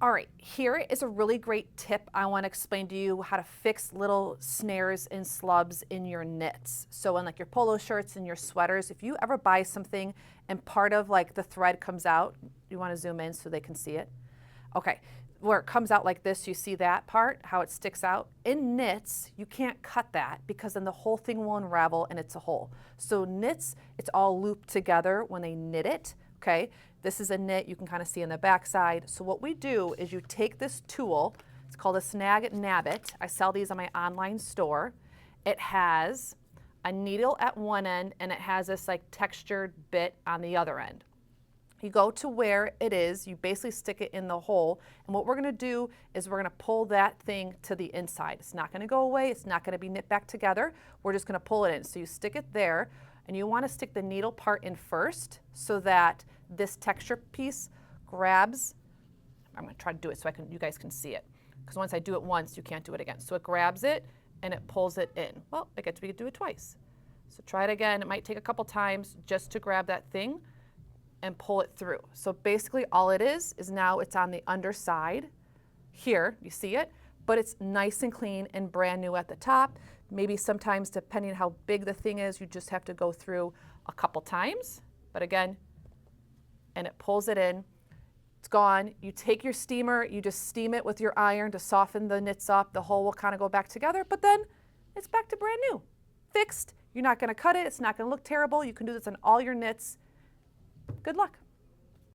All right, here is a really great tip. I want to explain to you how to fix little snares and slubs in your knits. So in like your polo shirts and your sweaters, if you ever buy something and part of like the thread comes out, you want to zoom in so they can see it. Okay, where it comes out like this, you see that part, how it sticks out. In knits, you can't cut that because then the whole thing will unravel and it's a hole. So knits, it's all looped together when they knit it, okay? This is a knit, you can kind of see on the back side. So what we do is you take this tool, it's called a Snag Nabbit. I sell these on my online store. It has a needle at one end and it has this like textured bit on the other end. You go to where it is, you basically stick it in the hole, and what we're gonna do is we're gonna pull that thing to the inside. It's not gonna go away, it's not gonna be knit back together, we're just gonna pull it in. So you stick it there, and you wanna stick the needle part in first so that this texture piece grabs. I'm gonna try to do it so you guys can see it, because once I do it once, you can't do it again. So it grabs it, and it pulls it in. Well, I get to do it twice. So try it again, it might take a couple times just to grab that thing, and pull it through. So basically all it is now it's on the underside here, you see it, but it's nice and clean and brand new at the top. Maybe sometimes depending on how big the thing is, you just have to go through a couple times, but again, and it pulls it in, it's gone. You take your steamer, you just steam it with your iron to soften the knits up, the whole will kind of go back together, but then it's back to brand new, fixed. You're not gonna cut it, it's not gonna look terrible. You can do this on all your knits. Good luck.